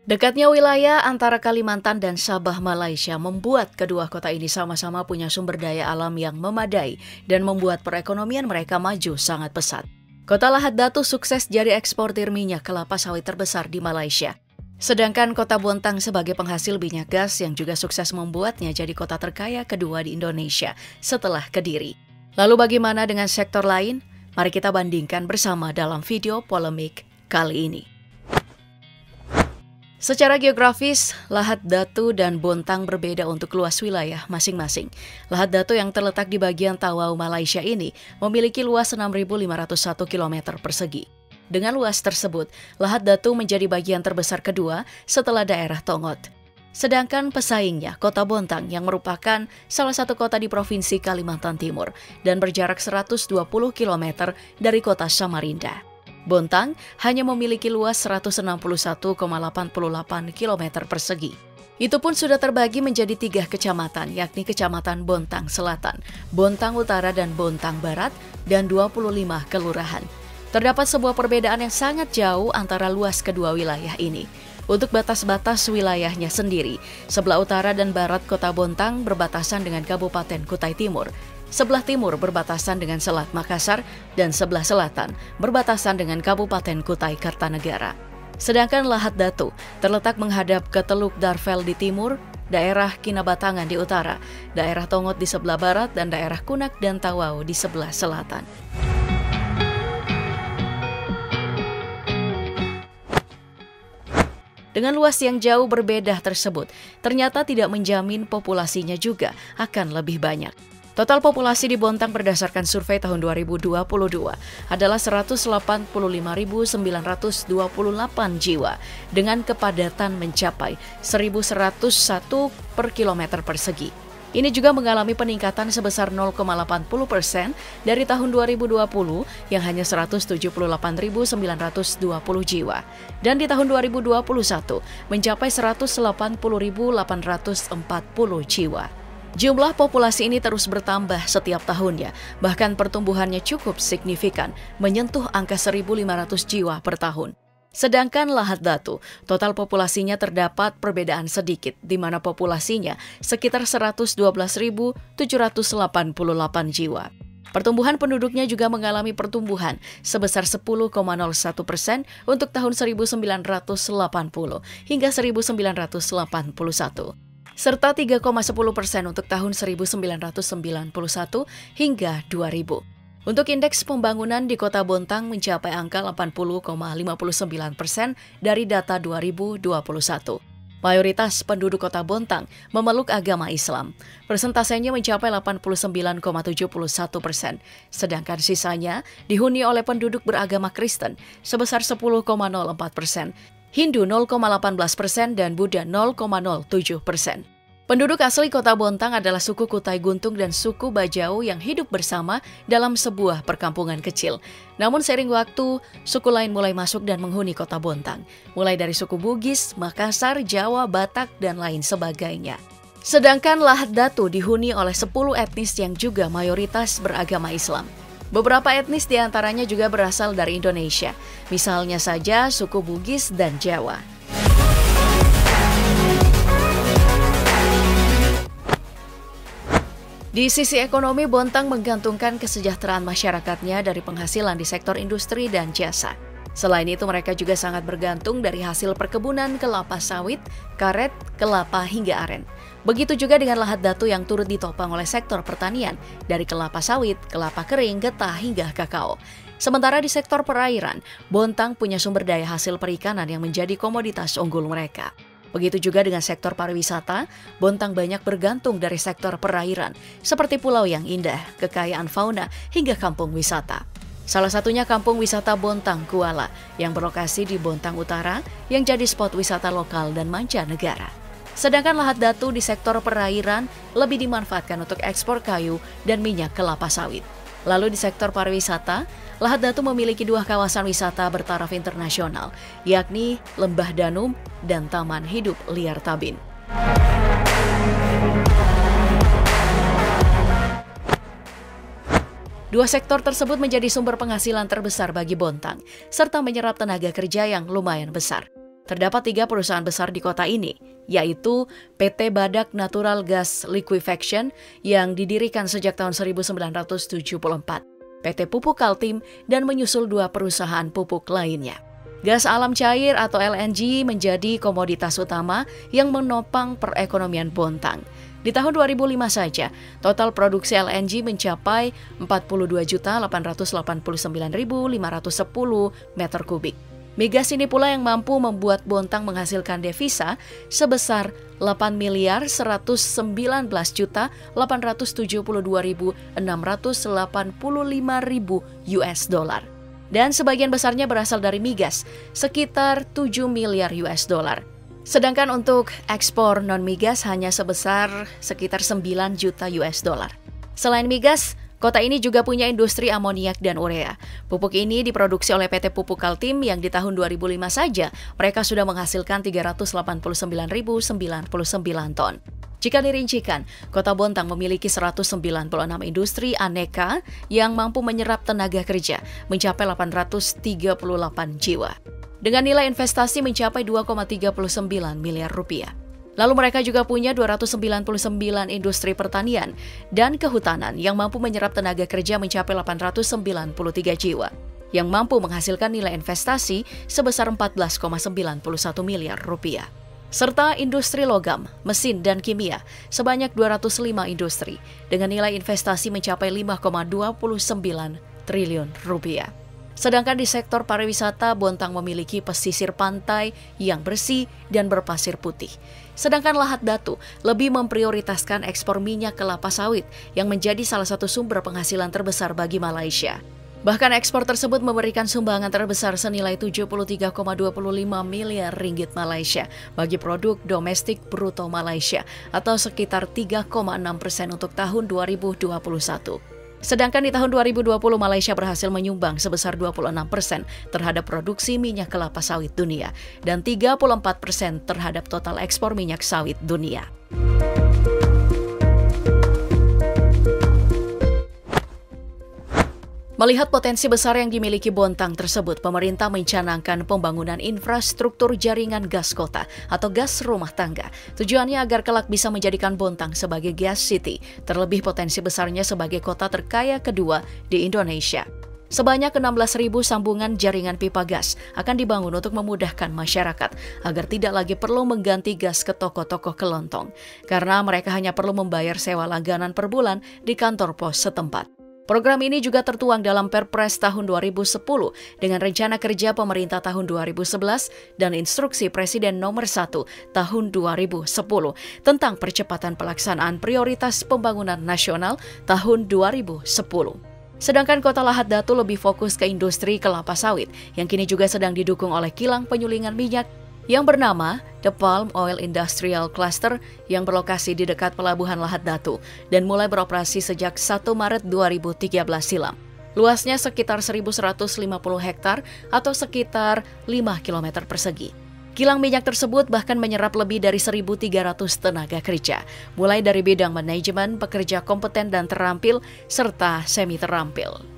Dekatnya wilayah antara Kalimantan dan Sabah, Malaysia membuat kedua kota ini sama-sama punya sumber daya alam yang memadai dan membuat perekonomian mereka maju sangat pesat. Kota Lahad Datu sukses jadi eksportir minyak kelapa sawit terbesar di Malaysia. Sedangkan kota Bontang sebagai penghasil minyak gas yang juga sukses membuatnya jadi kota terkaya kedua di Indonesia setelah Kediri. Lalu bagaimana dengan sektor lain? Mari kita bandingkan bersama dalam video polemik kali ini. Secara geografis, Lahad Datu dan Bontang berbeda untuk luas wilayah masing-masing. Lahad Datu yang terletak di bagian Tawau, Malaysia ini memiliki luas 6.501 km persegi. Dengan luas tersebut, Lahad Datu menjadi bagian terbesar kedua setelah daerah Tongot. Sedangkan pesaingnya, Kota Bontang yang merupakan salah satu kota di Provinsi Kalimantan Timur dan berjarak 120 km dari kota Samarinda. Bontang hanya memiliki luas 161,88 km persegi. Itu pun sudah terbagi menjadi 3 kecamatan, yakni Kecamatan Bontang Selatan, Bontang Utara, dan Bontang Barat, dan 25 kelurahan. Terdapat sebuah perbedaan yang sangat jauh antara luas kedua wilayah ini. Untuk batas-batas wilayahnya sendiri, sebelah utara dan barat Kota Bontang berbatasan dengan Kabupaten Kutai Timur. Sebelah timur berbatasan dengan Selat Makassar dan sebelah selatan berbatasan dengan Kabupaten Kutai Kartanegara. Sedangkan Lahad Datu terletak menghadap ke Teluk Darvel di timur, daerah Kinabatangan di utara, daerah Tongot di sebelah barat, dan daerah Kunak dan Tawau di sebelah selatan. Dengan luas yang jauh berbeda tersebut, ternyata tidak menjamin populasinya juga akan lebih banyak. Total populasi di Bontang berdasarkan survei tahun 2022 adalah 185.928 jiwa dengan kepadatan mencapai 1.101 per kilometer persegi. Ini juga mengalami peningkatan sebesar 0,80% dari tahun 2020 yang hanya 178.920 jiwa. Dan di tahun 2021 mencapai 180.840 jiwa. Jumlah populasi ini terus bertambah setiap tahunnya, bahkan pertumbuhannya cukup signifikan, menyentuh angka 1.500 jiwa per tahun. Sedangkan Lahad Datu, total populasinya terdapat perbedaan sedikit, di mana populasinya sekitar 112.788 jiwa. Pertumbuhan penduduknya juga mengalami pertumbuhan sebesar 10,01% untuk tahun 1980 hingga 1981. Serta 3,10% untuk tahun 1991 hingga 2000. Untuk indeks pembangunan di Kota Bontang mencapai angka 80,59% dari data 2021. Mayoritas penduduk Kota Bontang memeluk agama Islam. Persentasenya mencapai 89,71%, sedangkan sisanya dihuni oleh penduduk beragama Kristen sebesar 10,04%. Hindu 0,18% dan Buddha 0,07%. Penduduk asli Kota Bontang adalah suku Kutai Guntung dan suku Bajau yang hidup bersama dalam sebuah perkampungan kecil. Namun seiring waktu, suku lain mulai masuk dan menghuni Kota Bontang, mulai dari suku Bugis, Makassar, Jawa, Batak, dan lain sebagainya. Sedangkan Lahad Datu dihuni oleh 10 etnis yang juga mayoritas beragama Islam. Beberapa etnis diantaranya juga berasal dari Indonesia, misalnya saja suku Bugis dan Jawa. Di sisi ekonomi, Bontang menggantungkan kesejahteraan masyarakatnya dari penghasilan di sektor industri dan jasa. Selain itu, mereka juga sangat bergantung dari hasil perkebunan kelapa sawit, karet, kelapa, hingga aren. Begitu juga dengan Lahad Datu yang turut ditopang oleh sektor pertanian, dari kelapa sawit, kelapa kering, getah, hingga kakao. Sementara di sektor perairan, Bontang punya sumber daya hasil perikanan yang menjadi komoditas unggul mereka. Begitu juga dengan sektor pariwisata, Bontang banyak bergantung dari sektor perairan, seperti pulau yang indah, kekayaan fauna, hingga kampung wisata. Salah satunya kampung wisata Bontang Kuala yang berlokasi di Bontang Utara yang jadi spot wisata lokal dan mancanegara. Sedangkan Lahad Datu di sektor perairan lebih dimanfaatkan untuk ekspor kayu dan minyak kelapa sawit. Lalu di sektor pariwisata, Lahad Datu memiliki 2 kawasan wisata bertaraf internasional, yakni Lembah Danum dan Taman Hidup Liar Tabin. Dua sektor tersebut menjadi sumber penghasilan terbesar bagi Bontang, serta menyerap tenaga kerja yang lumayan besar. Terdapat 3 perusahaan besar di kota ini, yaitu PT Badak Natural Gas Liquefaction yang didirikan sejak tahun 1974, PT Pupuk Kaltim, dan menyusul 2 perusahaan pupuk lainnya. Gas alam cair atau LNG menjadi komoditas utama yang menopang perekonomian Bontang. Di tahun 2005 saja, total produksi LNG mencapai 42.889.510 meter kubik. Migas ini pula yang mampu membuat Bontang menghasilkan devisa sebesar 8.119.872.685.000 US dollar. Dan sebagian besarnya berasal dari migas, sekitar 7 miliar US dollar. Sedangkan untuk ekspor non-migas hanya sebesar sekitar 9 juta US dollar. Selain migas, kota ini juga punya industri amoniak dan urea. Pupuk ini diproduksi oleh PT Pupuk Kaltim yang di tahun 2005 saja mereka sudah menghasilkan 389.099 ton. Jika dirincikan, Kota Bontang memiliki 196 industri aneka yang mampu menyerap tenaga kerja mencapai 838 jiwa. Dengan nilai investasi mencapai 2,39 miliar rupiah. Lalu mereka juga punya 299 industri pertanian dan kehutanan yang mampu menyerap tenaga kerja mencapai 893 jiwa, yang mampu menghasilkan nilai investasi sebesar 14,91 miliar rupiah. Serta industri logam, mesin, dan kimia sebanyak 205 industri dengan nilai investasi mencapai 5,29 triliun rupiah. Sedangkan di sektor pariwisata, Bontang memiliki pesisir pantai yang bersih dan berpasir putih. Sedangkan Lahad Datu lebih memprioritaskan ekspor minyak kelapa sawit yang menjadi salah satu sumber penghasilan terbesar bagi Malaysia. Bahkan ekspor tersebut memberikan sumbangan terbesar senilai 73,25 miliar ringgit Malaysia bagi produk domestik bruto Malaysia atau sekitar 3,6% untuk tahun 2021. Sedangkan di tahun 2020 Malaysia berhasil menyumbang sebesar 26% terhadap produksi minyak kelapa sawit dunia dan 34% terhadap total ekspor minyak sawit dunia. Melihat potensi besar yang dimiliki Bontang tersebut, pemerintah mencanangkan pembangunan infrastruktur jaringan gas kota atau gas rumah tangga. Tujuannya agar kelak bisa menjadikan Bontang sebagai gas city, terlebih potensi besarnya sebagai kota terkaya kedua di Indonesia. Sebanyak 16.000 sambungan jaringan pipa gas akan dibangun untuk memudahkan masyarakat agar tidak lagi perlu mengganti gas ke toko-toko kelontong, karena mereka hanya perlu membayar sewa langganan per bulan di kantor pos setempat. Program ini juga tertuang dalam Perpres tahun 2010 dengan rencana kerja pemerintah tahun 2011 dan instruksi Presiden nomor 1 tahun 2010 tentang percepatan pelaksanaan prioritas pembangunan nasional tahun 2010. Sedangkan Kota Lahad Datu lebih fokus ke industri kelapa sawit yang kini juga sedang didukung oleh kilang penyulingan minyak yang bernama The Palm Oil Industrial Cluster yang berlokasi di dekat Pelabuhan Lahad Datu dan mulai beroperasi sejak 1 Maret 2013 silam. Luasnya sekitar 1.150 hektar atau sekitar 5 km persegi. Kilang minyak tersebut bahkan menyerap lebih dari 1.300 tenaga kerja, mulai dari bidang manajemen, pekerja kompeten dan terampil, serta semi terampil.